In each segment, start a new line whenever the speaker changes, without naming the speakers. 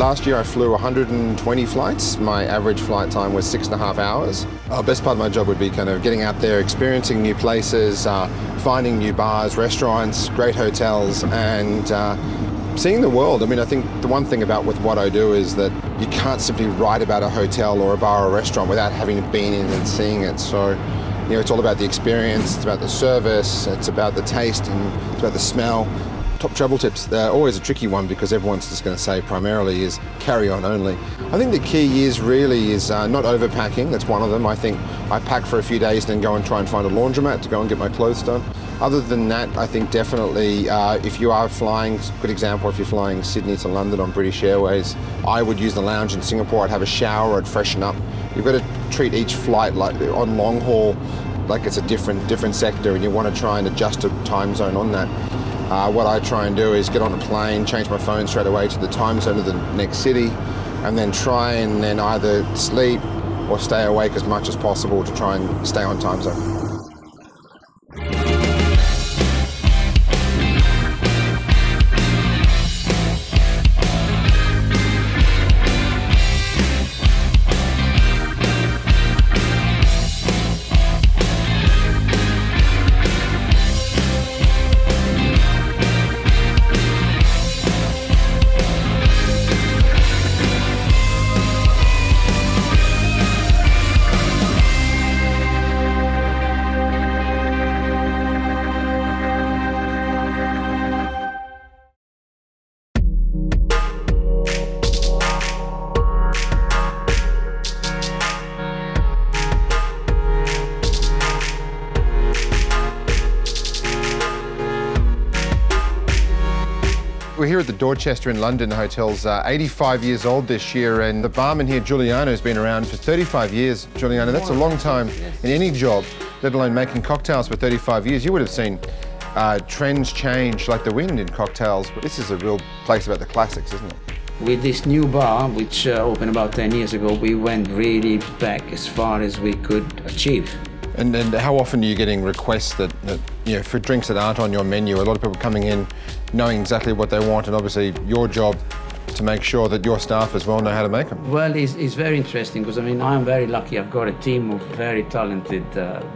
Last year I flew 120 flights. My average flight time was 6.5 hours. The best part of my job would be kind of getting out there, experiencing new places, finding new bars, restaurants, great hotels, and seeing the world. I mean, I think the one thing about with what I do is that you can't simply write about a hotel or a bar or a restaurant without having been in and seeing it. So, you know, it's all about the experience, it's about the service, it's about the taste, and it's about the smell. Top travel tips, they're always a tricky one because everyone's just going to say primarily is carry on only. I think the key is really not overpacking. That's one of them. I think I pack for a few days, then go and try and find a laundromat to go and get my clothes done. Other than that, I think definitely if you are flying, good example, if you're flying Sydney to London on British Airways, I would use the lounge in Singapore. I'd have a shower, I'd freshen up. You've got to treat each flight like on long haul like it's a different sector, and you want to try and adjust a time zone on that. What I try and do is get on a plane, change my phone straight away to the time zone of the next city, and then try and then either sleep or stay awake as much as possible to try and stay on time zone. We're here at the Dorchester in London. The hotel's 85 years old this year, and the barman here, Giuliano, has been around for 35 years. Giuliano, that's a long time in any job, let alone making cocktails for 35 years. You would have seen trends change like the wind in cocktails, but this is a real place about the classics, isn't it?
With this new bar, which opened about 10 years ago, we went really back as far as we could achieve.
And how often are you getting requests that, you know, for drinks that aren't on your menu? A lot of people coming in knowing exactly what they want, and obviously your job to make sure that your staff as well know how to make them.
Well, it's very interesting because, I mean, I'm very lucky. I've got a team of very talented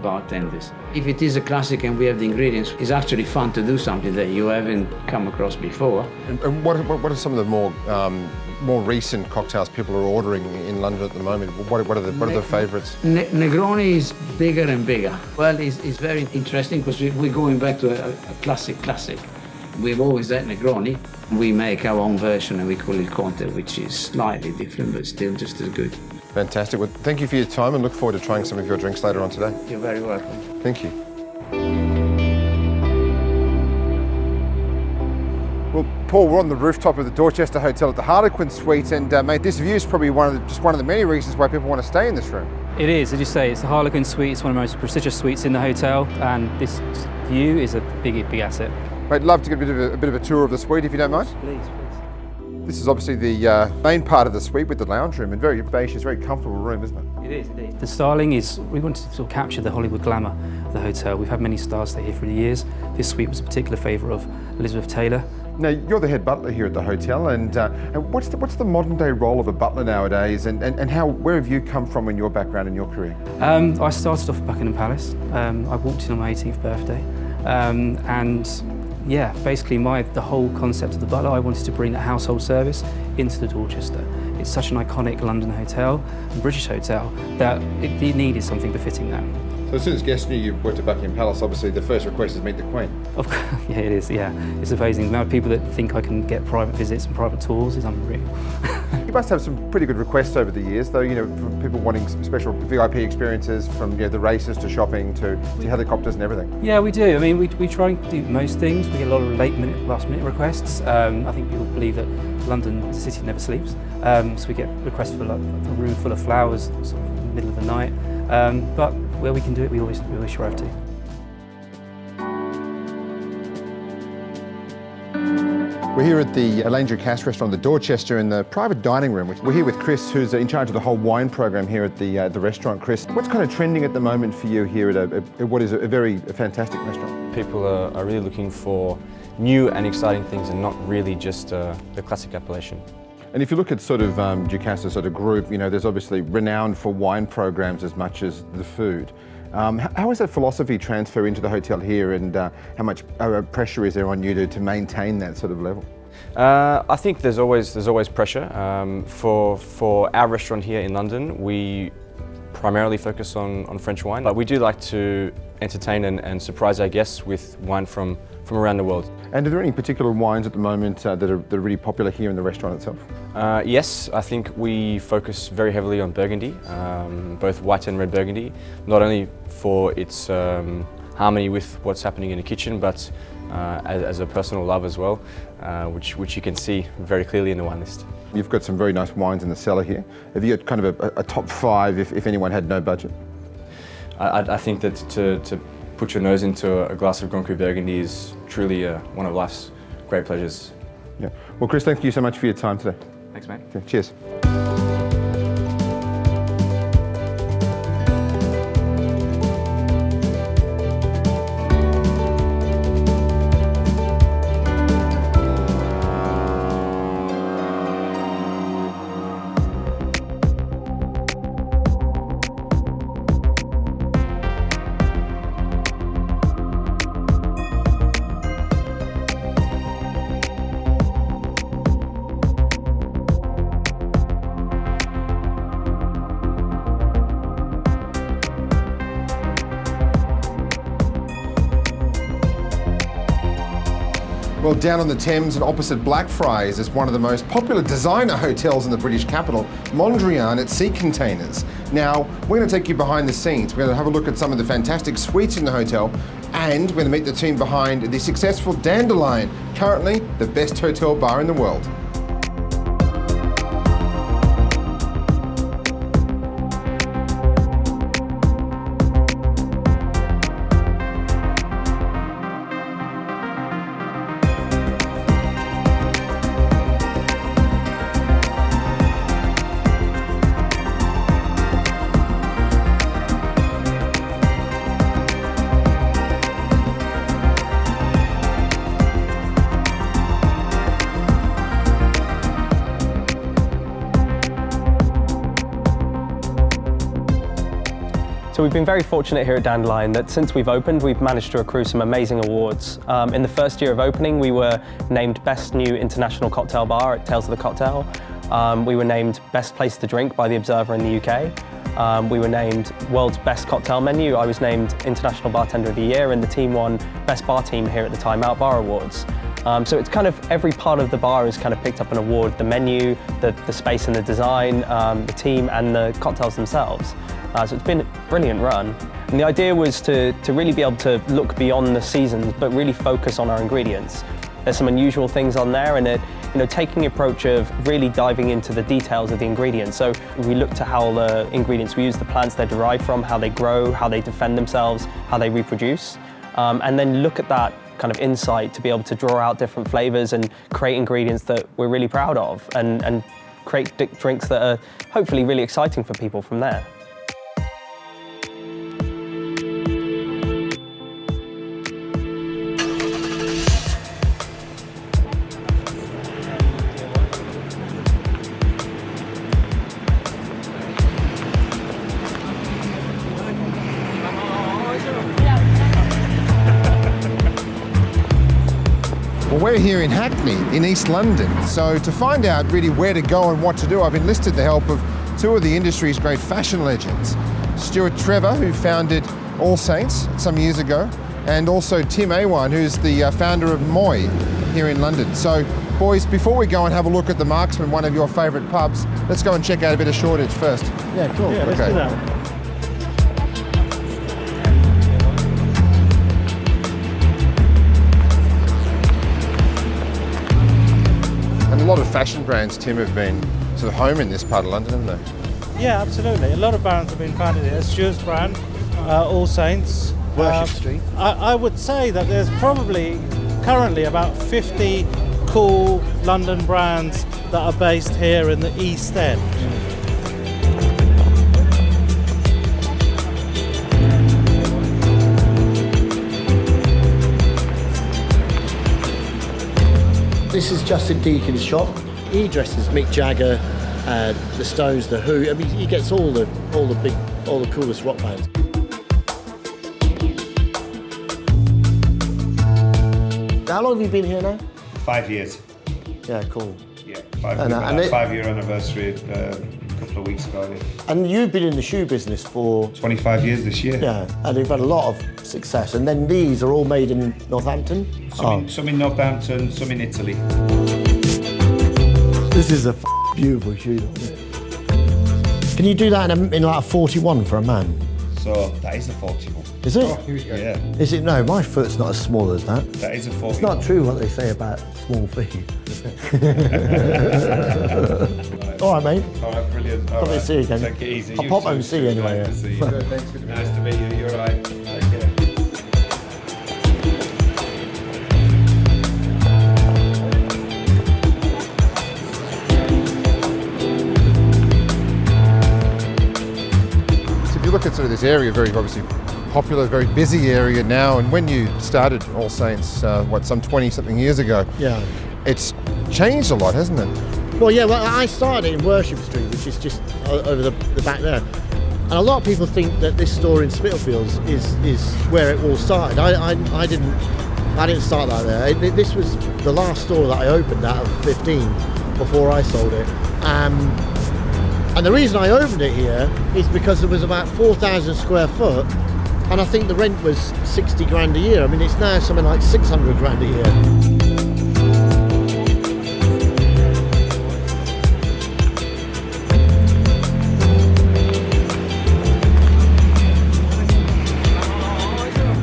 bartenders. If it is a classic and we have the ingredients, it's actually fun to do something that you haven't come across before.
And what are some of the more recent cocktails people are ordering in London at the moment? What are the favourites?
Negroni is bigger and bigger. Well, it's very interesting because we're going back to a classic. We've always had Negroni. We make our own version and we call it Conte, which is slightly different but still just as good.
Fantastic. Well, thank you for your time and look forward to trying some of your drinks later on today.
You're very welcome.
Thank you. Well, Paul, we're on the rooftop of the Dorchester Hotel at the Harlequin Suite, and mate, this view is probably one of the many reasons why people want to stay in this room.
It is, as you say, it's the Harlequin Suite. It's one of the most prestigious suites in the hotel, and this view is a big asset.
Mate, love to get a bit of a tour of the suite if you don't mind.
Please.
This is obviously the main part of the suite with the lounge room, and very spacious, very comfortable room, isn't it?
It is indeed. The styling is, we wanted to sort of capture the Hollywood glamour of the hotel. We've had many stars stay here through the years. This suite was a particular favourite of Elizabeth Taylor.
Now, you're the head butler here at the hotel, and what's the modern day role of a butler nowadays, and where have you come from in your background and your career?
I started off at Buckingham Palace. I walked in on my 18th birthday, and yeah, basically the whole concept of the butler, I wanted to bring a household service into the Dorchester. It's such an iconic London hotel, a British hotel, that it needed something befitting that.
So as soon as guests knew you worked at Buckingham Palace, obviously the first request is meet the Queen.
Of course, yeah, it is, yeah. It's amazing. The amount of people that think I can get private visits and private tours is unreal.
You must have some pretty good requests over the years, though, you know, from people wanting special VIP experiences, from, you know, the races to shopping to helicopters and everything.
Yeah, we do. I mean, we try and do most things. We get a lot of last minute requests. I think people believe that London as a city never sleeps. So we get requests for like a room full of flowers, sort of in the middle of the night. But where we can do it, we always strive to.
We're here at the Elaine Ducasse restaurant, the Dorchester, in the private dining room. We're here with Chris, who's in charge of the whole wine program here at the restaurant. Chris, what's kind of trending at the moment for you here at what is a very fantastic restaurant?
People are really looking for new and exciting things and not really just the classic appellation.
And if you look at sort of Dorchester sort of group, you know, there's obviously renowned for wine programs as much as the food. How is that philosophy transfer into the hotel here, and how much pressure is there on you to maintain that sort of level?
I think there's always pressure. For our restaurant here in London, we primarily focus on French wine, but we do like to entertain and surprise our guests with wine from around the world.
And are there any particular wines at the moment that are really popular here in the restaurant itself?
Yes, I think we focus very heavily on Burgundy, both white and red Burgundy, not only for its harmony with what's happening in the kitchen, but as a personal love as well, which you can see very clearly in the wine list.
You've got some very nice wines in the cellar here. Have you got kind of a top 5 if anyone had no budget?
I think that to put your nose into a glass of Grand Cru Burgundy is truly one of life's great pleasures.
Yeah. Well, Chris, thank you so much for your time today.
Thanks, mate.
Okay, cheers. Well, down on the Thames and opposite Blackfriars is one of the most popular designer hotels in the British capital, Mondrian at Sea Containers. Now, we're going to take you behind the scenes. We're going to have a look at some of the fantastic suites in the hotel, and we're going to meet the team behind the successful Dandelion, currently the best hotel bar in the world.
So we've been very fortunate here at Dandelion that since we've opened, we've managed to accrue some amazing awards. In the first year of opening, we were named Best New International Cocktail Bar at Tales of the Cocktail. We were named Best Place to Drink by The Observer in the UK. We were named World's Best Cocktail Menu. I was named International Bartender of the Year, and the team won Best Bar Team here at the Time Out Bar Awards. So it's kind of every part of the bar has kind of picked up an award: the menu, the space and the design, the team, and the cocktails themselves. So it's been a brilliant run. And the idea was to really be able to look beyond the seasons, but really focus on our ingredients. There's some unusual things on there, and taking the approach of really diving into the details of the ingredients. So we look to how the ingredients we use, the plants they're derived from, how they grow, how they defend themselves, how they reproduce, and then look at that kind of insight to be able to draw out different flavors and create ingredients that we're really proud of, and create drinks that are hopefully really exciting for people from there.
Well, we're here in Hackney, in East London. So to find out really where to go and what to do, I've enlisted the help of two of the industry's great fashion legends. Stuart Trevor, who founded All Saints some years ago, and also Tim Awan, who's the founder of Moy here in London. So, boys, before we go and have a look at the Marksman, one of your favourite pubs, let's go and check out a bit of Shoreditch first.
Yeah, cool. Yeah, let's do that.
And a lot of fashion brands, Tim, have been sort of home in this part of London, haven't they?
Yeah, absolutely. A lot of brands have been founded here. Stuart's brand, All Saints.
Worship Street.
I would say that there's probably currently about 50 cool London brands that are based here in the East End.
This is Justin Deacon's shop. he dresses Mick Jagger, the Stones, the Who. I mean, he gets all the coolest rock bands. How long have you been here now?
5 years.
Yeah, cool.
Yeah, 5-year anniversary a couple of weeks ago. Yeah.
And you've been in the shoe business for
25 years this year.
Yeah, and you've had a lot of success. And then these are all made in Northampton?
Some in Northampton, some in Italy.
This is a beautiful shoe. Can you do that in like a 41 for a man?
So that is a 41.
Is it?
Oh, here we go. Yeah.
Is it? No, my foot's not as small as that.
That is a 41.
It's not true what they say about small feet. All right, mate.
All right, brilliant. All
Lovely to see you again.
Take it easy.
I'll pop home and see you anyway.
Nice to see you. Thanks for nice to meet you. You're all right. Take care.
So if you look at sort of this area, very obviously popular, very busy area now, and when you started All Saints, some 20-something years ago,
Yeah.
it's changed a lot, hasn't it?
Well, yeah, well, I started in Worship Street, which is just over the back there. And a lot of people think that this store in Spitalfields is where it all started. I didn't start that there. This was the last store that I opened out of 15 before I sold it. And the reason I opened it here is because there was about 4,000 square foot, and I think the rent was 60 grand a year. I mean, it's now something like 600 grand a year.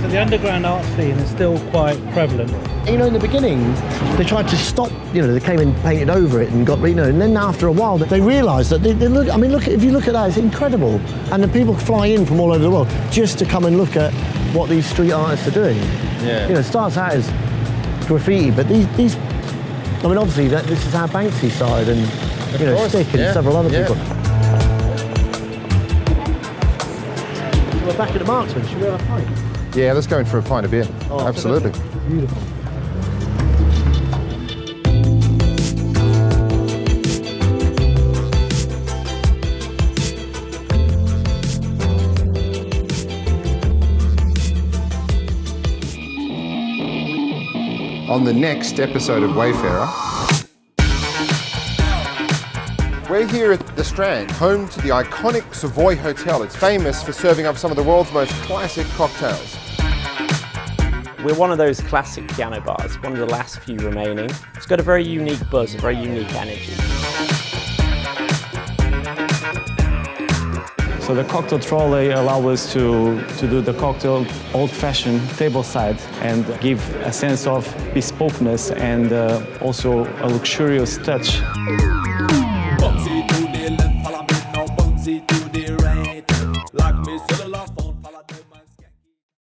The underground art scene is still quite prevalent.
You know, in the beginning, they tried to stop, they came and painted over it and got, and then after a while, they realised that they look, I mean, if you look at that, it's incredible. And the people fly in from all over the world just to come and look at what these street artists are doing.
Yeah.
It starts out as graffiti, but these I mean, obviously, this is how Banksy started, and, Stick and several other people. So we're back at the Marksman, should we have a pint?
Yeah, let's go in for a pint of beer.
Oh,
absolutely.
Beautiful.
On the next episode of Wayfarer, we're here at the Strand, home to the iconic Savoy Hotel. It's famous for serving up some of the world's most classic cocktails.
We're one of those classic piano bars, one of the last few remaining. It's got a very unique buzz, a very unique energy.
So the cocktail trolley allows us to do the cocktail old-fashioned tableside and give a sense of bespokeness and also a luxurious touch.